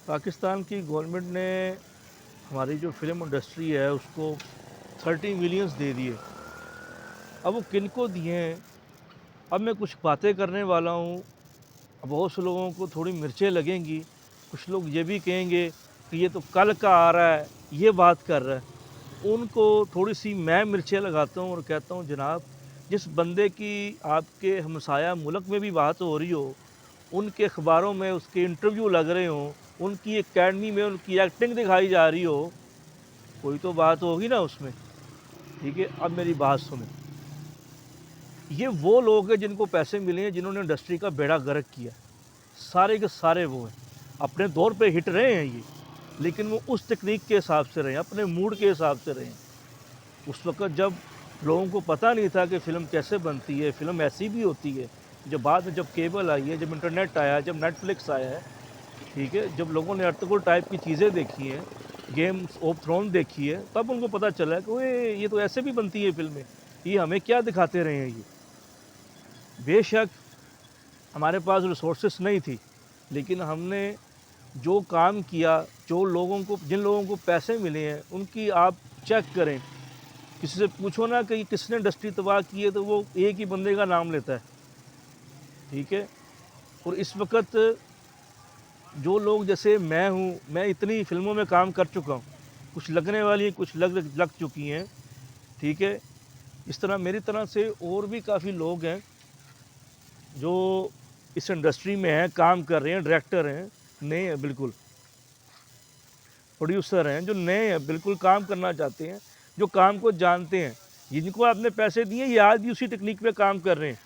پاکستان کی گورنمنٹ نے ہماری جو فلم انڈسٹری ہے اس کو 30 ملینز دے دیے. اب وہ کن کو دیے ہیں؟ اب میں کچھ باتیں کرنے والا ہوں. بہت سے لوگوں کو تھوڑی مرچیں لگیں گی. کچھ لوگ یہ بھی کہیں گے کہ یہ تو کل کا آ رہا ہے، یہ بات کر رہا ہے. ان کو تھوڑی سی میں مرچیں لگاتا ہوں اور کہتا ہوں جناب، جس بندے کی آپ کے ہمسایہ ملک میں بھی بات ہو رہی ہو، ان کے اخباروں میں اس کے انٹرویو لگ رہے ہوں، ان کی اکیڈمی میں ان کی ایکٹنگ دکھائی جا رہی ہو، کوئی تو بات ہوگی نا اس میں. ٹھیک ہے، اب میری بات سنیں. یہ وہ لوگ ہیں جن کو پیسے ملے ہیں، جنہوں نے انڈسٹری کا بیڑا غرق کیا. سارے کے سارے وہ ہیں. اپنے دور پہ ہٹ رہے ہیں یہ، لیکن وہ اس تکنیک کے حساب سے رہے ہیں، اپنے موڈ کے حساب سے رہے ہیں. اس وقت جب لوگوں کو پتہ نہیں تھا کہ فلم کیسے بنتی ہے، فلم ایسی بھی ہوتی ہے. جب بعد میں جب کیبل آئی ہے، جب انٹرنیٹ آیا ہے، جب نیٹ فلکس آیا ہے، ٹھیک ہے، جب لوگوں نے ارطغرل ٹائپ کی چیزیں دیکھی ہیں، گیمز آف تھرون دیکھی ہے، تب ان کو پتہ چلا ہے کہ یہ تو ایسے بھی بنتی ہے فلمیں، یہ ہمیں کیا دکھاتے رہے ہیں. یہ بے شک ہمارے پاس ریسورسز نہیں تھی، لیکن ہم نے جو کام کیا، جن لوگوں کو پیسے ملے ہیں، ان کی آپ چیک کریں. کسی سے پوچھو نا کہ کس نے انڈسٹری تباہ کی ہے، تو وہ ایک ہی بندے کا نام لیتا ہے. ٹھیک ہے. اور اس وقت جو لوگ جیسے میں ہوں، میں اتنی فلموں میں کام کر چکا ہوں، کچھ لگنے والی ہیں، کچھ لگ چکی ہیں. ٹھیک ہے. اس طرح میری طرح سے اور بھی کافی لوگ ہیں جو اس انڈسٹری میں ہیں، کام کر رہے ہیں، ڈائریکٹر ہیں، نئے ہیں بالکل، پروڈیوسر ہیں جو نئے ہیں، بالکل کام کرنا چاہتے ہیں، جو کام کو جانتے ہیں. جن کو آپ نے پیسے دیے، یہ آج بھی اسی ٹیکنیک پہ کام کر رہے ہیں.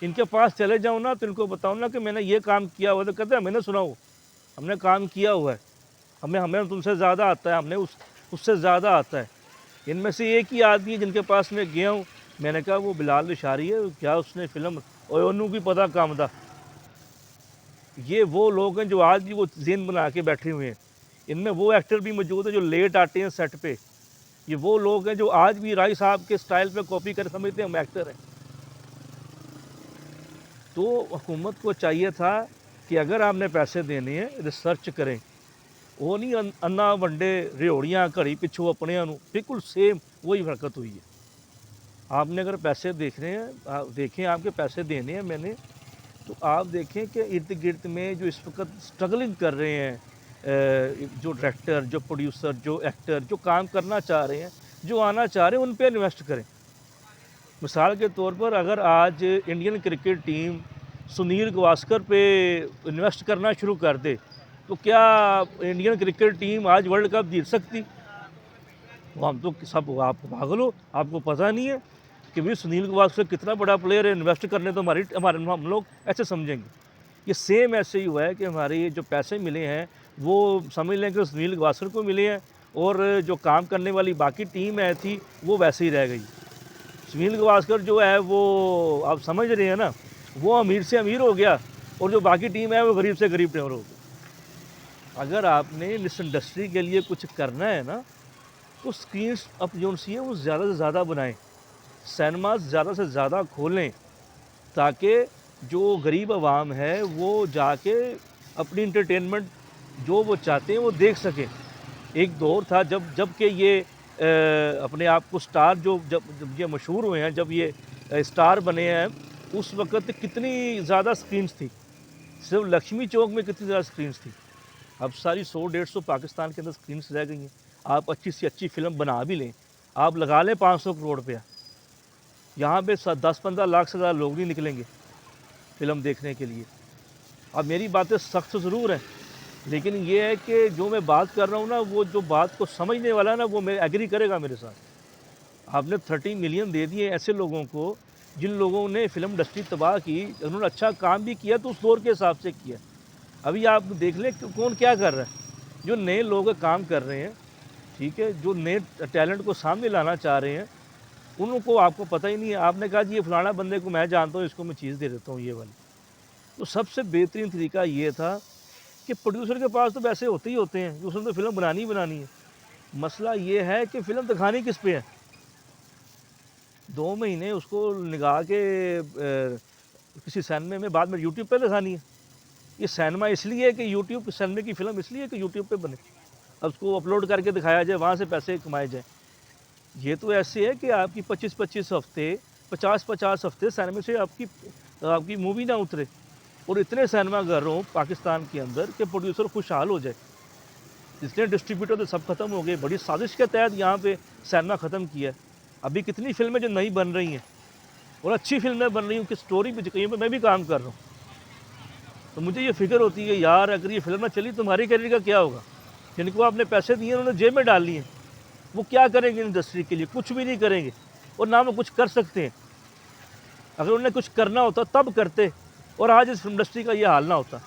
ان کے پاس چلے جاؤں نا تو ان کو بتاؤں نا کہ میں نے یہ کام کیا ہوا، تو کہتے ہیں میں نے سنا ہو، ہم نے کام کیا ہوا ہے، ہمیں تم سے زیادہ آتا ہے، ہم نے اس سے زیادہ آتا ہے. ان میں سے ایک ہی آدمی جن کے پاس میں گیا ہوں، میں نے کہا وہ بلال اشاری ہے، کیا اس نے فلم انہوں کی پتہ کام تھا. یہ وہ لوگ ہیں جو آج بھی وہ ذہن بنا کے بیٹھے ہوئے ہیں. ان میں وہ ایکٹر بھی موجود ہیں جو لیٹ آتے ہیں سیٹ پہ. یہ وہ لوگ ہیں جو آج بھی رائی صاحب کے سٹائل پہ کاپی کر سمجھتے ہیں ہم ایکٹر ہیں. تو حکومت کو چاہیے تھا کہ اگر آپ نے پیسے دینے ہیں، ریسرچ کریں. وہ نہیں انا ونڈے ریوڑیاں گھڑی پچھو اپنے بالکل سیم وہی حرکت ہوئی ہے. آپ نے اگر پیسے دیکھنے ہیں، دیکھیں آپ کے پیسے دینے ہیں میں نے، تو آپ دیکھیں کہ ارد گرد میں جو اس وقت سٹرگلنگ کر رہے ہیں، جو ڈائریکٹر، جو پروڈیوسر، جو ایکٹر، جو کام کرنا چاہ رہے ہیں، جو آنا چاہ رہے ہیں، ان پہ انویسٹ کریں. مثال کے طور پر اگر آج Indian cricket team Sunil Gavaskar پہ انویسٹ کرنا شروع کر دے تو کیا انڈین کرکٹ ٹیم آج ورلڈ کپ جیت سکتی؟ ہم تو سب آپ پاگل ہو، آپ کو پتہ نہیں ہے کہ بھائی سنیل گواسکر کتنا بڑا پلیئر ہے، انویسٹ کرنے تو ہم لوگ ایسے سمجھیں گے. یہ سیم ایسے ہی ہوا ہے کہ ہمارے جو پیسے ملے ہیں وہ سمجھ لیں کہ سنیل گواسکر کو ملے ہیں، اور جو کام کرنے والی باقی ٹیم ہے تھی وہ ویسے ہی رہ گئی. سنیل گواسکر جو ہے وہ آپ سمجھ رہے ہیں نا، وہ امیر سے امیر ہو گیا، اور جو باقی ٹیم ہے وہ غریب سے غریب پلیئر ہو گیا. اگر آپ نے اس انڈسٹری کے لیے کچھ کرنا ہے نا، تو سکرینز اب جو سی ہیں وہ زیادہ سے زیادہ بنائیں، سینماز زیادہ سے زیادہ کھولیں، تاکہ جو غریب عوام ہے وہ جا کے اپنی انٹرٹینمنٹ جو وہ چاہتے ہیں وہ دیکھ سکیں. ایک دور تھا جب کہ یہ اپنے آپ کو سٹار جب یہ مشہور ہوئے ہیں، جب یہ سٹار بنے ہیں، اس وقت کتنی زیادہ سکرینز تھی. صرف لکشمی چوک میں کتنی زیادہ سکرینز تھی. اب ساری 100-150 پاکستان کے اندر سکرینز رہ گئی ہیں. آپ اچھی سے اچھی فلم بنا بھی لیں، آپ لگا لیں 500 کروڑ روپیہ، یہاں پہ 10-15 لاکھ سے زیادہ لوگ نہیں نکلیں گے فلم دیکھنے کے لیے. اب میری باتیں سخت ضرور ہیں، لیکن یہ ہے کہ جو میں بات کر رہا ہوں نا، وہ جو بات کو سمجھنے والا ہے نا، وہ ایگری کرے گا میرے ساتھ. آپ نے 30 ملین دے دیے ایسے لوگوں کو جن لوگوں نے فلم انڈسٹری تباہ کی. انہوں نے اچھا کام بھی کیا تو اس دور کے حساب سے کیا. ابھی آپ دیکھ لیں کہ کون کیا کر رہا ہے. جو نئے لوگ کام کر رہے ہیں، ٹھیک ہے، جو نئے ٹیلنٹ کو سامنے لانا چاہ رہے ہیں، ان کو آپ کو پتہ ہی نہیں ہے. آپ نے کہا جی یہ فلانا بندے کو میں جانتا ہوں، اس کو میں چیز دے دیتا ہوں یہ والی. تو سب سے بہترین طریقہ یہ تھا کہ پروڈیوسر کے پاس تو پیسے ہوتے ہی ہوتے ہیں، اس نے تو فلم بنانی ہے. مسئلہ یہ ہے کہ فلم دکھانی کس پہ ہے. 2 مہینے اس کو نگاہ کے کسی سینمے میں، بعد میں یوٹیوب پہ دکھانی ہے. یہ سینما اس لیے ہے کہ یوٹیوب سینما کی فلم اس لیے ہے کہ یوٹیوب پہ بنے، اب اس کو اپلوڈ کر کے دکھایا جائے، وہاں سے پیسے کمائے جائیں. یہ تو ایسے ہے کہ آپ کی 25 ہفتے 50 ہفتے سینما سے آپ کی مووی نہ اترے، اور اتنے سینما گھر ہوں پاکستان کے اندر کہ پروڈیوسر خوشحال ہو جائے. جتنے ڈسٹریبیوٹر تو سب ختم ہو گئے، بڑی سازش کے تحت یہاں پہ سینما ختم کیا ہے. ابھی کتنی فلمیں جو نئی بن رہی ہیں اور اچھی فلمیں بن رہی ہوں کہ سٹوری پہ کہیں پہ میں بھی کام کر رہا ہوں، تو مجھے یہ فکر ہوتی ہے یار اگر یہ فلم نہ چلی تمہاری کیریئر کا کیا ہوگا. جن کو آپ نے پیسے دیے انہوں نے جیب میں ڈال لیے، وہ کیا کریں گے انڈسٹری کے لیے؟ کچھ بھی نہیں کریں گے، اور نہ وہ کچھ کر سکتے ہیں. اگر انہیں کچھ کرنا ہوتا تب کرتے، اور آج اس انڈسٹری کا یہ حال نہ ہوتا.